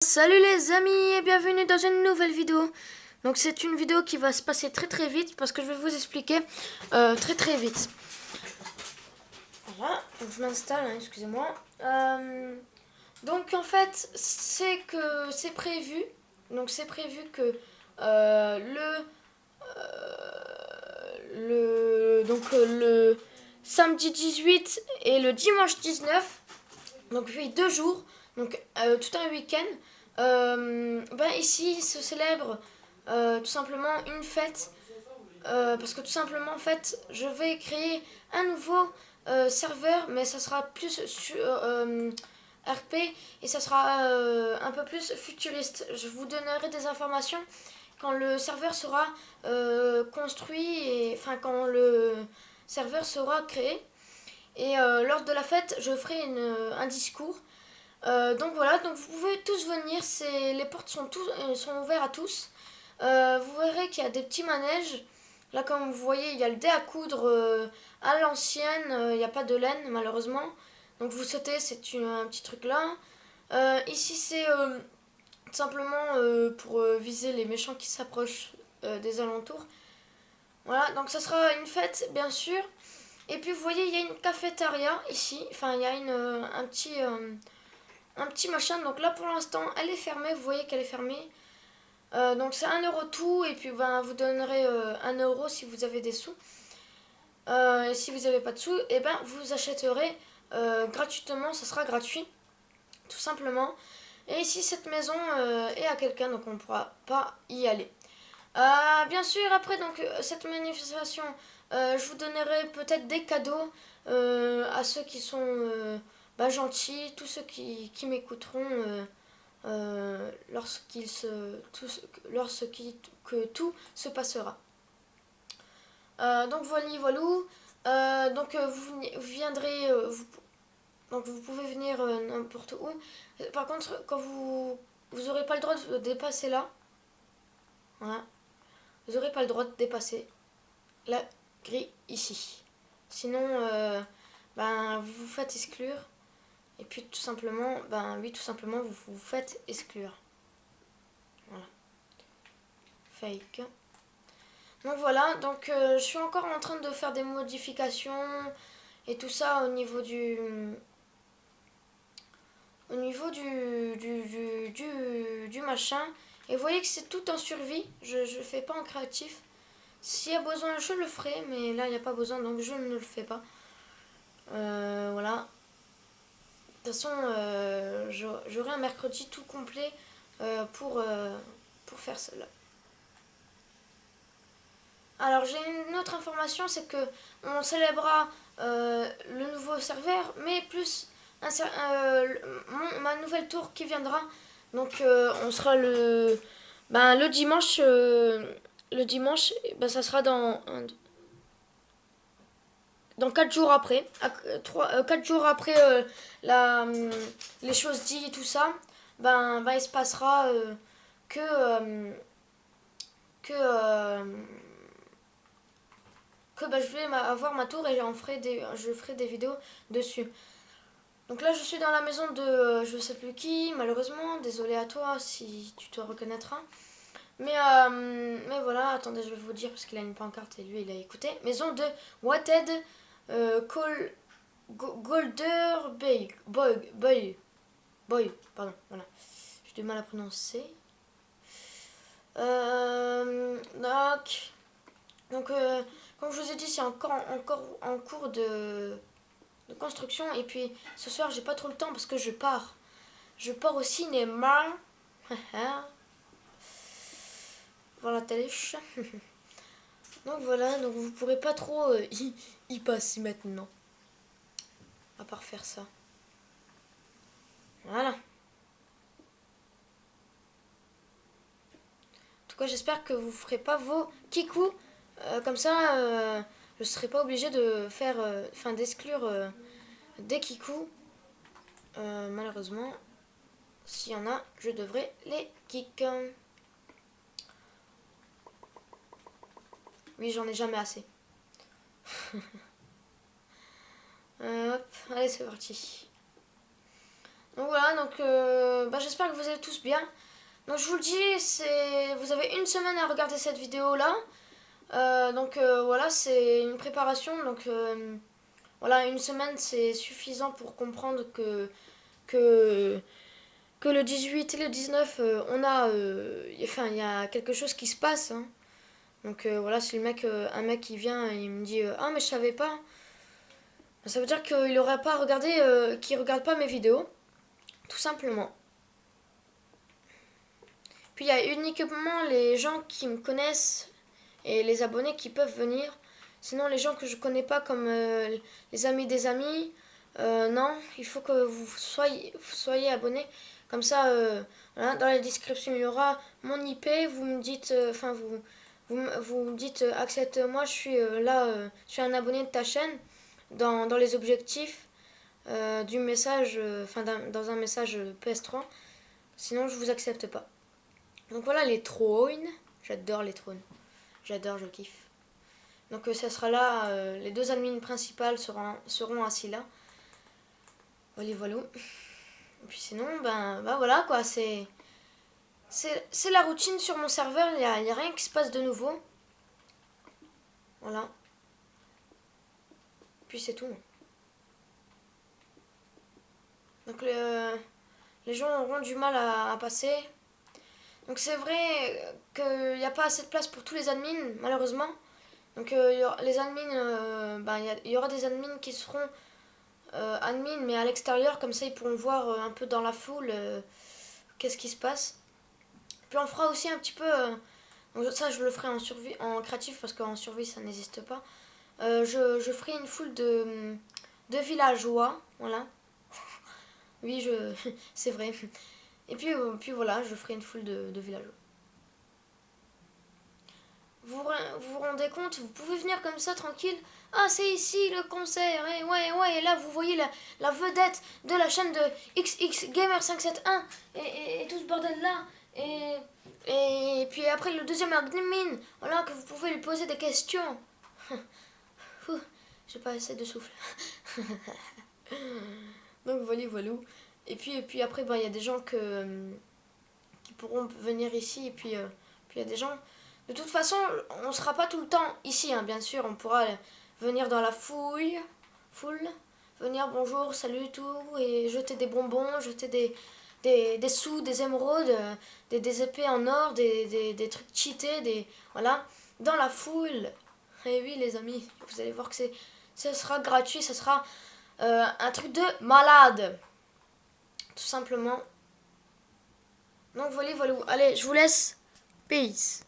Salut les amis et bienvenue dans une nouvelle vidéo. Donc c'est une vidéo qui va se passer très vite parce que je vais vous expliquer très vite. Voilà, donc je m'installe, hein, excusez-moi. Donc en fait c'est que c'est prévu. Donc c'est prévu que le samedi 18 et le dimanche 19, donc puis 2 jours, donc tout un week-end. Ici se célèbre tout simplement une fête parce que tout simplement en fait je vais créer un nouveau serveur, mais ça sera plus RP et ça sera un peu plus futuriste. Je vous donnerai des informations quand le serveur sera construit et enfin quand le serveur sera créé. Et lors de la fête, je ferai un discours. Donc voilà, donc vous pouvez tous venir, les portes sont ouvertes à tous. Vous verrez qu'il y a des petits manèges. Là, comme vous voyez, il y a le dé à coudre à l'ancienne. Il n'y a pas de laine, malheureusement. Donc vous sautez, c'est un petit truc là. Ici, c'est tout simplement pour viser les méchants qui s'approchent des alentours. Voilà, donc ça sera une fête, bien sûr. Et puis vous voyez, il y a une cafétéria ici. Enfin, il y a un petit machin. Donc là, pour l'instant, elle est fermée. Vous voyez qu'elle est fermée. Donc c'est 1 € tout. Et puis vous donnerez 1 € si vous avez des sous. Et si vous n'avez pas de sous, et vous achèterez gratuitement. Ça sera gratuit, tout simplement. Et ici, cette maison est à quelqu'un, donc on ne pourra pas y aller. Bien sûr, après donc cette manifestation, je vous donnerai peut-être des cadeaux à ceux qui sont gentils, tous ceux qui m'écouteront que tout se passera. Donc voilà, voilà. Vous viendrez, donc vous pouvez venir n'importe où. Par contre, quand vous n'aurez pas le droit de dépasser là. Voilà. Vous n'aurez pas le droit de dépasser la grille ici. Sinon, vous vous faites exclure. Et puis tout simplement, tout simplement, vous vous faites exclure. Voilà. Fake. Donc voilà, donc je suis encore en train de faire des modifications et tout ça au niveau du... du machin. Et vous voyez que c'est tout en survie, je ne fais pas en créatif. S'il y a besoin, je le ferai, mais là, il n'y a pas besoin, donc je ne le fais pas. Voilà. De toute façon, j'aurai un mercredi tout complet pour faire cela. Alors, j'ai une autre information, c'est que on célébrera le nouveau serveur, mais plus ma nouvelle tour qui viendra. Donc, on sera le dimanche. Le dimanche, ça sera dans 4 jours après. 4 jours après les choses dites et tout ça, il se passera que que je vais avoir ma tour et je ferai des vidéos dessus. Donc là, je suis dans la maison de je sais plus qui, malheureusement. Désolé à toi si tu te reconnaîtras. Mais voilà, attendez, je vais vous dire parce qu'il a une pancarte et lui, il a écouté. Maison de Wated Golder Boy, pardon, voilà. J'ai du mal à prononcer. Donc, comme je vous ai dit, c'est encore en cours de construction. Et puis, ce soir, j'ai pas trop le temps parce que je pars. Je pars au cinéma. Voir la télé. Donc voilà, donc vous pourrez pas trop y passer maintenant. À part faire ça. Voilà. En tout cas, j'espère que vous ferez pas vos kikou. Comme ça, je serai pas obligée de faire, d'exclure des kikou. Malheureusement, s'il y en a, je devrais les kick. Oui, j'en ai jamais assez. Hop, allez, c'est parti. Donc voilà, donc j'espère que vous allez tous bien. Donc je vous le dis, vous avez une semaine à regarder cette vidéo là. Voilà, c'est une préparation. Voilà, une semaine c'est suffisant pour comprendre que, que le 18 et le 19, il y a quelque chose qui se passe. Hein. Voilà, si un mec qui vient et il me dit ah mais je savais pas, ça veut dire qu'il n'aurait pas regardé, qu'il regarde pas mes vidéos, tout simplement. Puis il y a uniquement les gens qui me connaissent et les abonnés qui peuvent venir. Sinon, les gens que je connais pas, comme les amis des amis, non, il faut que vous soyez abonnés. Comme ça, voilà, dans la description, il y aura mon IP. Vous me dites, vous me dites, accepte-moi, je suis je suis un abonné de ta chaîne. Dans les objectifs du message, dans un message PS3. Sinon, je vous accepte pas. Donc voilà les trônes. J'adore les trônes. J'adore, je kiffe. Donc ça sera là, les deux admins principales seront assis là. Voilà, voilà. Et puis sinon, voilà quoi, c'est la routine sur mon serveur, il y a rien qui se passe de nouveau. Voilà. Puis c'est tout. Donc les gens auront du mal à passer. Donc c'est vrai qu'il n'y a pas assez de place pour tous les admins, malheureusement. Donc les admins, il y aura des admins qui seront admins, mais à l'extérieur, comme ça ils pourront voir un peu dans la foule qu'est-ce qui se passe. Puis on fera aussi un petit peu, donc ça je le ferai en créatif parce qu'en survie ça n'existe pas. Je ferai une foule de villageois, voilà. Oui, c'est vrai. Et puis voilà, je ferai une foule de villageois. Vous rendez compte, vous pouvez venir comme ça tranquille. Ah, c'est ici le concert. Et là, vous voyez la vedette de la chaîne de XX Gamer 571 et tout ce bordel là. Et puis après, le deuxième admin, voilà, que vous pouvez lui poser des questions. J'ai pas assez de souffle. Donc voilà. Et puis après, il y a des gens qui pourront venir ici. Et puis il y a des gens. De toute façon, on ne sera pas tout le temps ici, hein, bien sûr. On pourra venir dans la foule, venir bonjour, salut, tout, et jeter des bonbons, jeter des sous, des émeraudes, des épées en or, des trucs cheatés, voilà, dans la foule. Et oui, les amis, vous allez voir que ça sera gratuit, ça sera un truc de malade. Tout simplement. Donc voilà. Allez, je vous laisse. Peace.